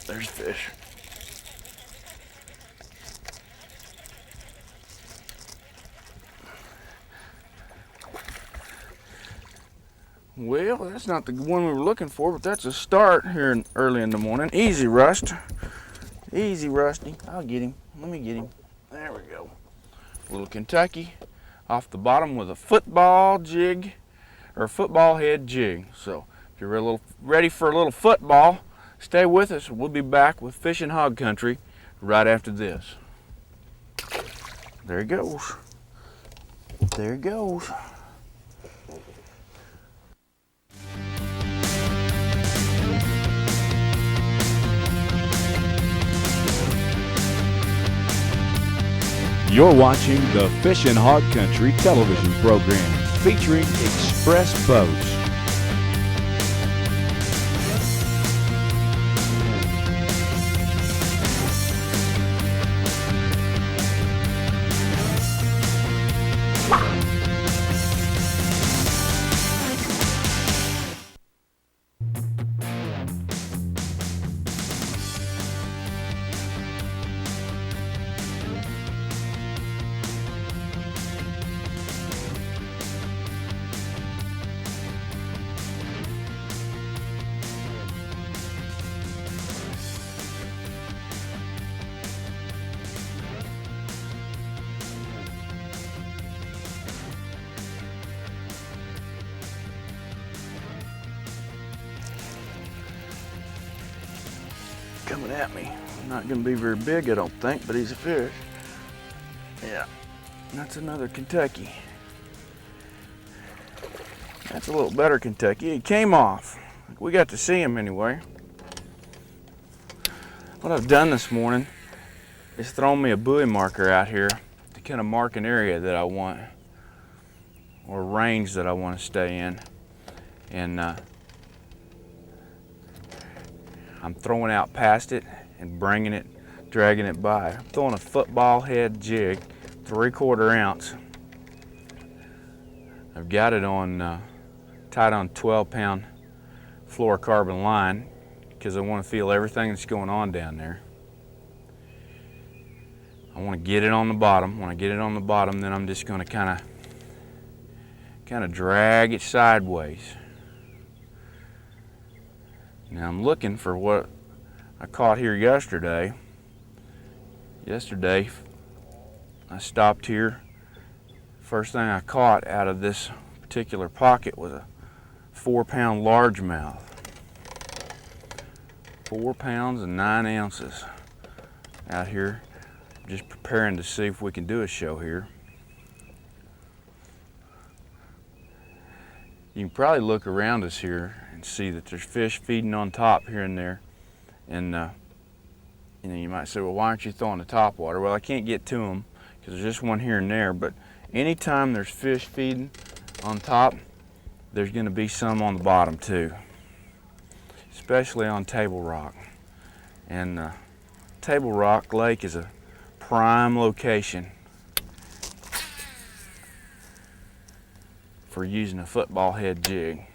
there's fish. Well, that's not the one we were looking for, but that's a start here early in the morning. Easy, Rust. Easy, Rusty. I'll get him. Let me get him. There we go. Little Kentucky off the bottom with a football jig, or a football head jig. So if you're ready for a little football, stay with us. We'll be back with Fishing Hog Country right after this. There he goes. There he goes. You're watching the Fishing Hog Country television program featuring Express Boats. Coming at me. Not gonna be very big, I don't think, but he's a fish. Yeah, that's another Kentucky. That's a little better Kentucky. He came off. We got to see him anyway. What I've done this morning is thrown me a buoy marker out here to kind of mark an area that I want, or range that I want to stay in. And I'm throwing out past it and bringing it, dragging it by. I'm throwing a football head jig, 3/4 ounce. I've got it on tied on 12-pound fluorocarbon line because I want to feel everything that's going on down there. I want to get it on the bottom. When I get it on the bottom, then I'm just going to kind of drag it sideways. Now I'm looking for what I caught here yesterday. Yesterday I stopped here. First thing I caught out of this particular pocket was a 4-pound largemouth. 4 pounds and 9 ounces out here. Just preparing to see if we can do a show here. You can probably look around us here and see that there's fish feeding on top here and there. And you might say, well, why aren't you throwing the top water? Well, I can't get to them because there's just one here and there. But anytime there's fish feeding on top, there's going to be some on the bottom too, especially on Table Rock. And Table Rock Lake is a prime location for using a football head jig.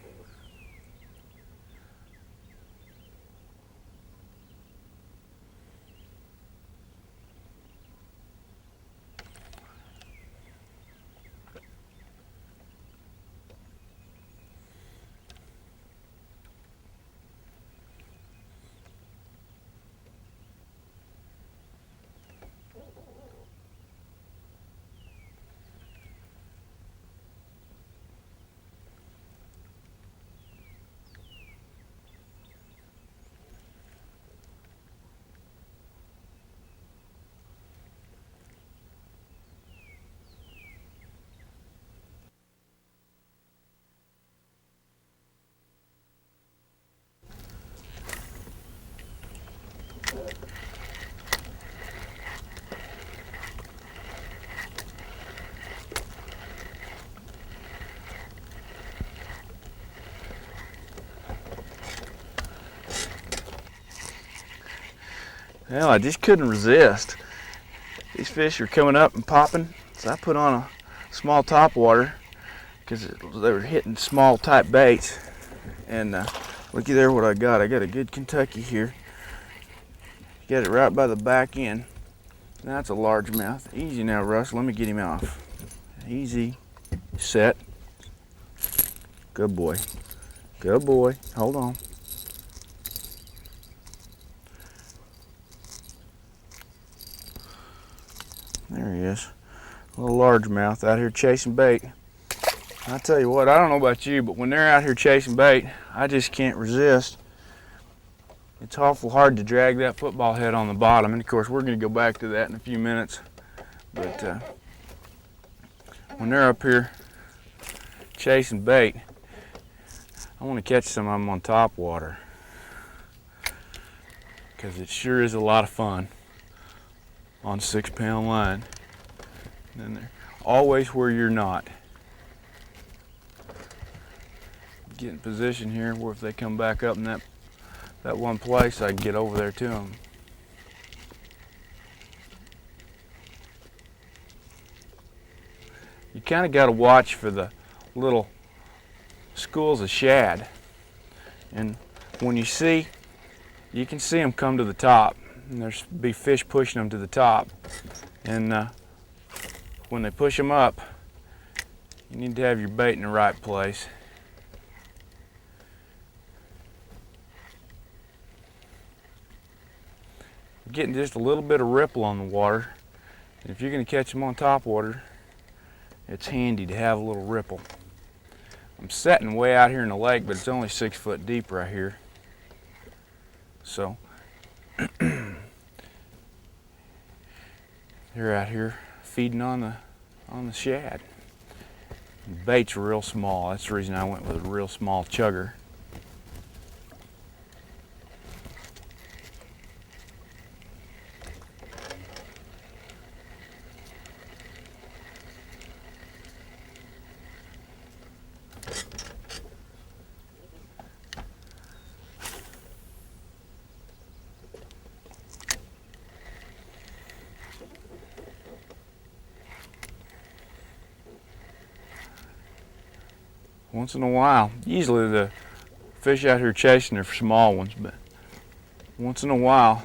Well, I just couldn't resist. These fish are coming up and popping, so I put on a small top water because they were hitting small type baits. And looky there what I got. I got a good Kentucky here. Get it right by the back end. That's a largemouth. Easy now, Russ. Let me get him off. Easy. Set. Good boy. Good boy. Hold on. There he is. A little largemouth out here chasing bait. I tell you what, I don't know about you, but when they're out here chasing bait, I just can't resist. It's awful hard to drag that football head on the bottom, and of course we're going to go back to that in a few minutes. But when they're up here chasing bait, I want to catch some of them on top water, because it sure is a lot of fun on 6-pound line. And then they're always where you're not. Get in position here where if they come back up in that one place, I can get over there to them. You kind of got to watch for the little schools of shad, and when you can see them come to the top, and there's be fish pushing them to the top, and when they push them up, you need to have your bait in the right place. You're getting just a little bit of ripple on the water, and if you're going to catch them on top water, it's handy to have a little ripple. I'm setting way out here in the lake, but it's only 6 foot deep right here. So they're out here feeding on the shad. The bait's real small. That's the reason I went with a real small chugger. Once in a while, usually the fish out here chasing are small ones, but once in a while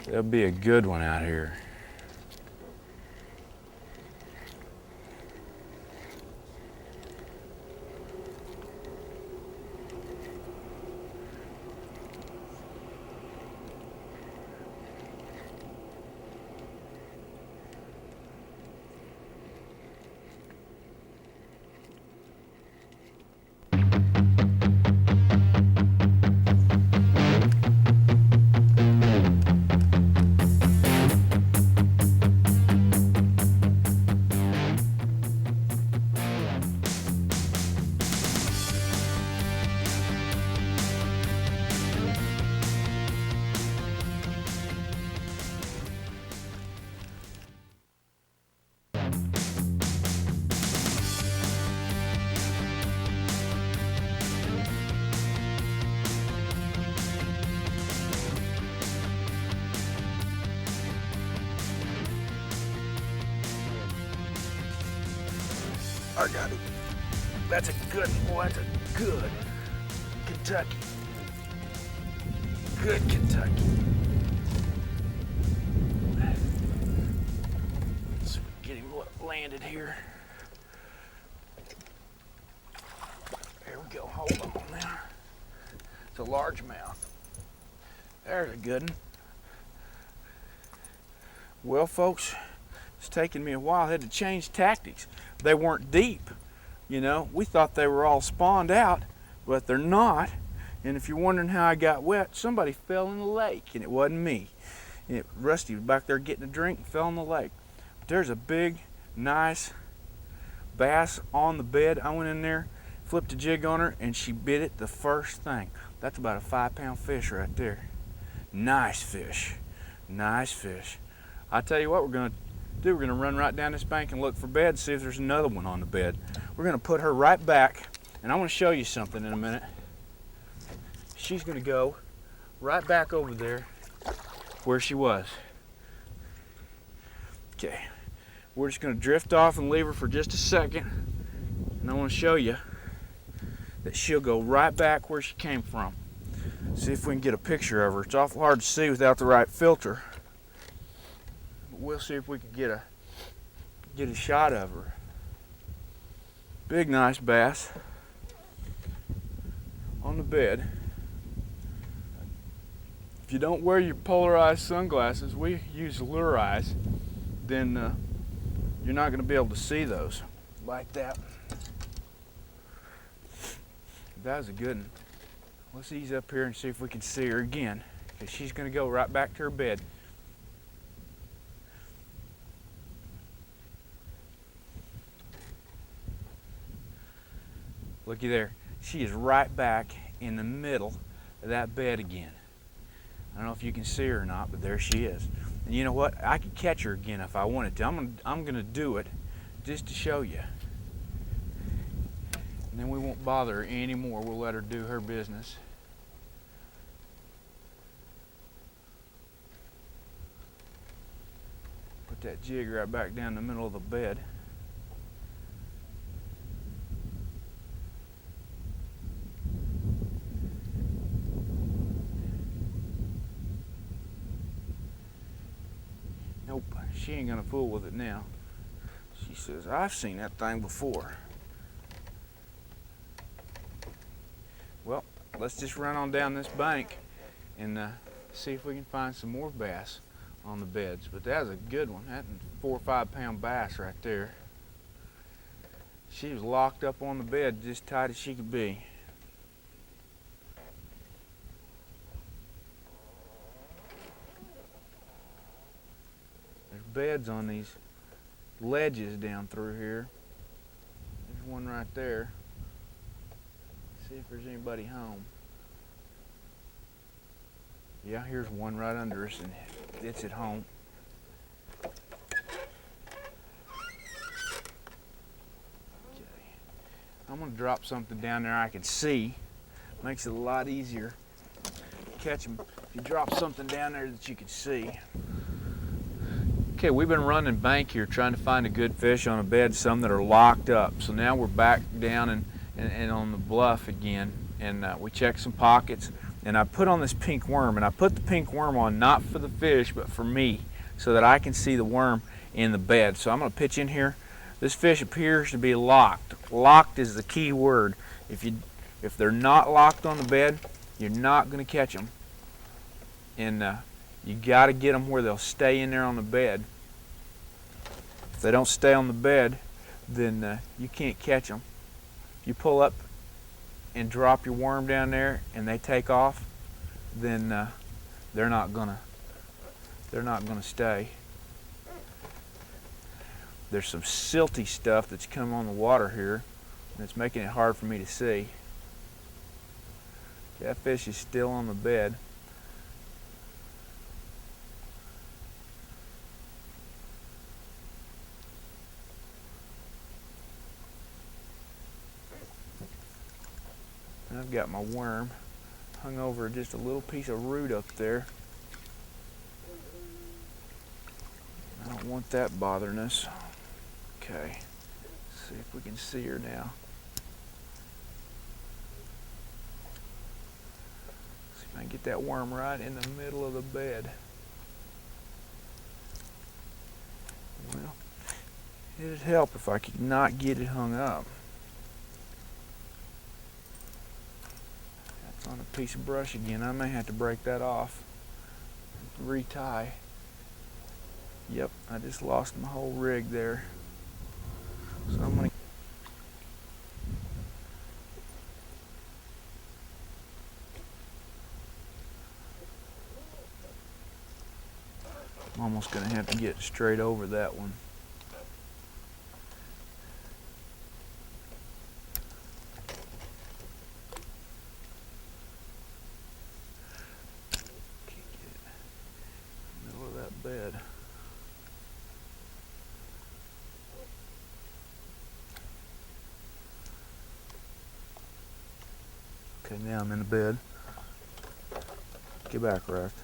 there'll be a good one out here. I got it. That's a good boy. That's a good Kentucky. Good Kentucky. Let's get him landed here. There we go. Hold on now. It's a largemouth. There's a good one. Well, folks, it's taken me a while. I had to change tactics. They weren't deep, you know. We thought they were all spawned out, but they're not. And if you're wondering how I got wet, somebody fell in the lake, and it wasn't me. Rusty was back there getting a drink and fell in the lake. But there's a big, nice bass on the bed. I went in there, flipped a jig on her, and she bit it the first thing. That's about a 5-pound fish right there. Nice fish. Nice fish. I tell you what we're going to do. We're going to run right down this bank and look for bed, see if there's another one on the bed. We're going to put her right back, and I want to show you something in a minute. She's going to go right back over there where she was. Okay, we're just going to drift off and leave her for just a second, and I want to show you that she'll go right back where she came from. See if we can get a picture of her. It's awful hard to see without the right filter. But we'll see if we can get a shot of her. Big nice bass on the bed. If you don't wear your polarized sunglasses, we use lure eyes, then you're not going to be able to see those like that. That was a good one. Let's ease up here and see if we can see her again, because she's going to go right back to her bed. Looky there. She is right back in the middle of that bed again. I don't know if you can see her or not, but there she is. And you know what? I could catch her again if I wanted to. I'm gonna do it just to show you. And then we won't bother her anymore. We'll let her do her business. Put that jig right back down the middle of the bed. Nope, she ain't gonna fool with it now. She says, I've seen that thing before. Well, let's just run on down this bank and see if we can find some more bass on the beds. But that was a good one. That's a 4 or 5 pound bass right there. She was locked up on the bed just tight as she could be. There's beds on these ledges down through here. There's one right there. See if there's anybody home. Yeah, here's one right under us, and it's at home. Okay. I'm gonna drop something down there I can see. Makes it a lot easier to catch them if you drop something down there that you can see. Okay, we've been running bank here trying to find a good fish on a bed, some that are locked up. So now we're back down and on the bluff again, and we checked some pockets, and I put on this pink worm, and I put the pink worm on not for the fish but for me, so that I can see the worm in the bed. So I'm going to pitch in here. This fish appears to be locked. Locked is the key word. If they're not locked on the bed, you're not going to catch them, and you got to get them where they'll stay in there on the bed. If they don't stay on the bed, then you can't catch them. You pull up and drop your worm down there and they take off, then they're not gonna stay. There's some silty stuff that's come on the water here, and it's making it hard for me to see. That fish is still on the bed. I've got my worm hung over just a little piece of root up there. I don't want that bothering us. Okay, let's see if we can see her now. See if I can get that worm right in the middle of the bed. Well, it'd help if I could not get it hung up. On a piece of brush again. I may have to break that off, retie. Yep, I just lost my whole rig there. So I'm gonna I'm almost gonna have to get straight over that one. Bed. Okay, now I'm in the bed. Get back, Raft.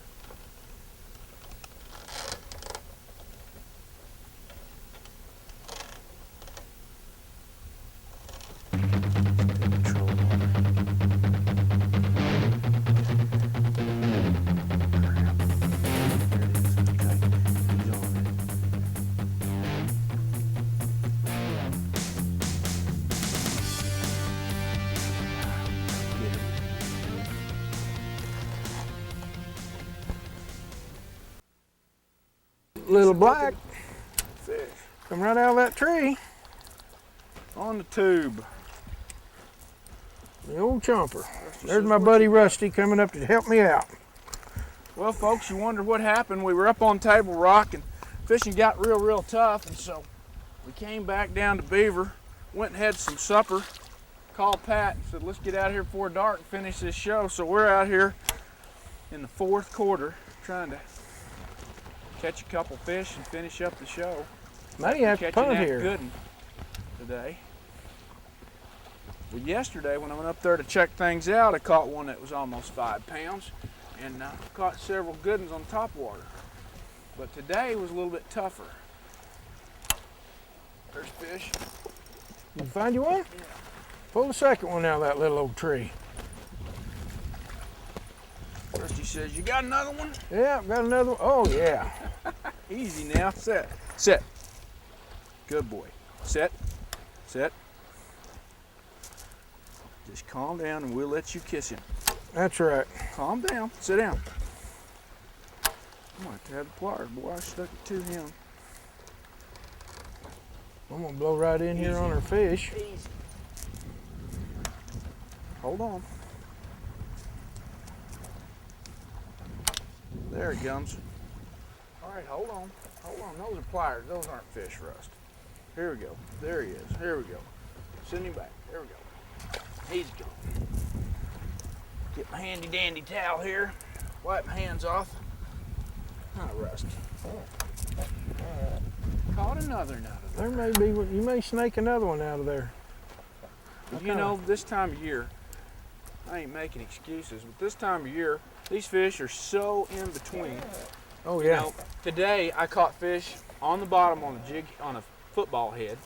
little black. Fish. Come right out of that tree. On the tube. The old chomper. There's my buddy Rusty coming up to help me out. Well, folks, you wonder what happened. We were up on Table Rock and fishing got real tough, and so we came back down to Beaver, went and had some supper, called Pat and said, let's get out here before dark and finish this show. So we're out here in the fourth quarter trying to catch a couple fish and finish up the show. May have to punt here. Good today. Well, yesterday when I went up there to check things out, I caught one that was almost 5 pounds and caught several good ones on top water. But today was a little bit tougher. There's fish. You find you one? Yeah. Pull the second one out of that little old tree. Rusty says, you got another one? Yeah, I've got another one. Oh, yeah. Easy now. Set. Set. Good boy. Set. Set. Just calm down and we'll let you kiss him. That's right. Calm down. Sit down. I'm going to have the pliers, boy. I stuck it to him. I'm going to blow right in here on our fish. Easy. Hold on. There he comes. All right, hold on. Hold on. Those are pliers. Those aren't fish, Rust. Here we go. There he is. Here we go. Send him back. There we go. He's gone. Get my handy dandy towel here. Wipe my hands off. Hi, Rust. Caught another out of there. There may be, you may snake another one out of there. You know, this time of year, I ain't making excuses, but this time of year, these fish are so in between. Oh, yeah. You know, today I caught fish on the bottom on a jig on a football head.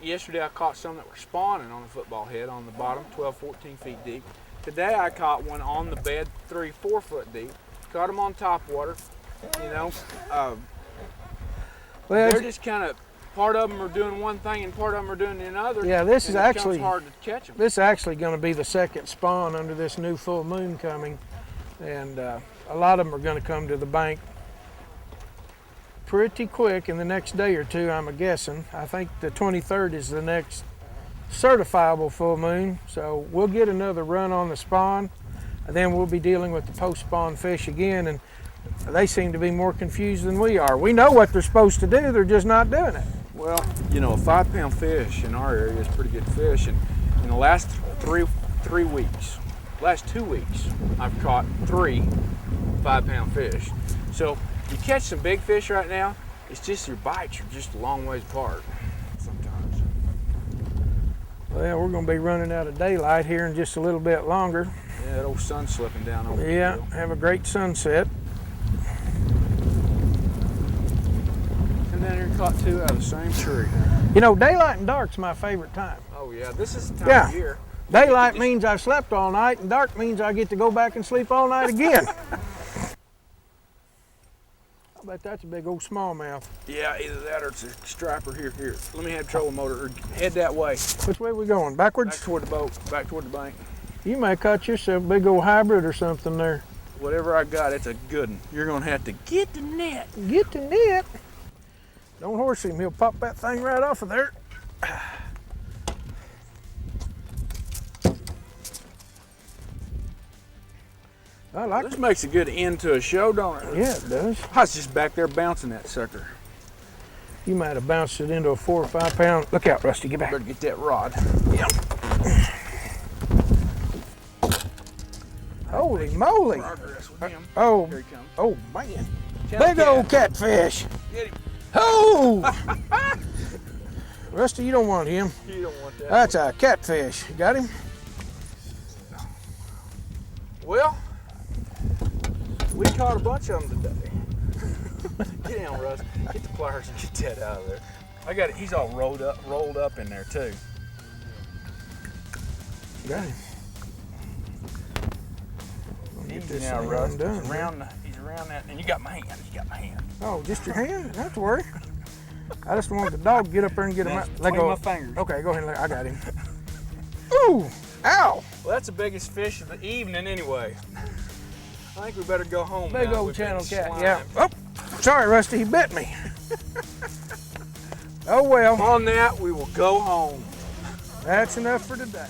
Yesterday I caught some that were spawning on a football head on the bottom, 12, 14 feet deep. Today I caught one on the bed, 3, 4 foot deep. Caught them on top water. You know, Well, they're just kind of, part of them are doing one thing and part of them are doing another. yeah, this is and actually it's hard to catch them. This is actually going to be the second spawn under this new full moon coming, and a lot of them are going to come to the bank pretty quick in the next day or two, I'm guessing. I think the 23rd is the next certifiable full moon, so we'll get another run on the spawn, and then we'll be dealing with the post-spawn fish again, and they seem to be more confused than we are. We know what they're supposed to do, they're just not doing it. Well, you know, a 5 pound fish in our area is pretty good fish, and in the last three weeks, last 2 weeks, I've caught 3 5 pound fish. So you catch some big fish right now, it's just your bites are just a long ways apart sometimes. Well, we're going to be running out of daylight here in just a little bit longer. Yeah, that old sun's slipping down over the Yeah, hill. have a great sunset. And then you caught 2 out of the same tree. You know, daylight and dark's my favorite time. Oh yeah, this is the time of year. Daylight means I've slept all night, and dark means I get to go back and sleep all night again. I bet that's a big old smallmouth. Yeah, either that or it's a striper. Here. Let me have trolling motor, or head that way. Which way are we going? Backwards? Back toward the boat, back toward the bank. You may caught yourself a big old hybrid or something there. Whatever I got, it's a good one. You're gonna have to get the net. Get the net. Don't horse him, he'll pop that thing right off of there. I like This makes a good end to a show, don't it? Yeah, it does. I was just back there bouncing that sucker. You might have bounced it into a 4 or 5 pound. Look out, Rusty, get back. Better get that rod. Yep. Holy moly. Progress with him. Oh, Here he comes. oh man. Tell Big Cat. old catfish. Get him. Oh! Rusty, you don't want him. You don't want that. That's a catfish. You got him? Well, we caught a bunch of them today. Get down, Russ. Get the pliers and get that out of there. I got it. He's all rolled up in there too. Got him. Get Easy this now, thing Russ. undone. He's around that, and you got my hand. You got my hand. Oh, just your hand? Not have to worry. I just want the dog to get up there and get him out. Let Between go. my fingers. Okay, go ahead. I got him. Ooh! Ow! Well, that's the biggest fish of the evening anyway. I think we better go home. Big now. old We've been channel cat. slimed. Yeah. Oh! Sorry, Rusty, he bit me. Oh well. On that, we will go home. That's enough for today.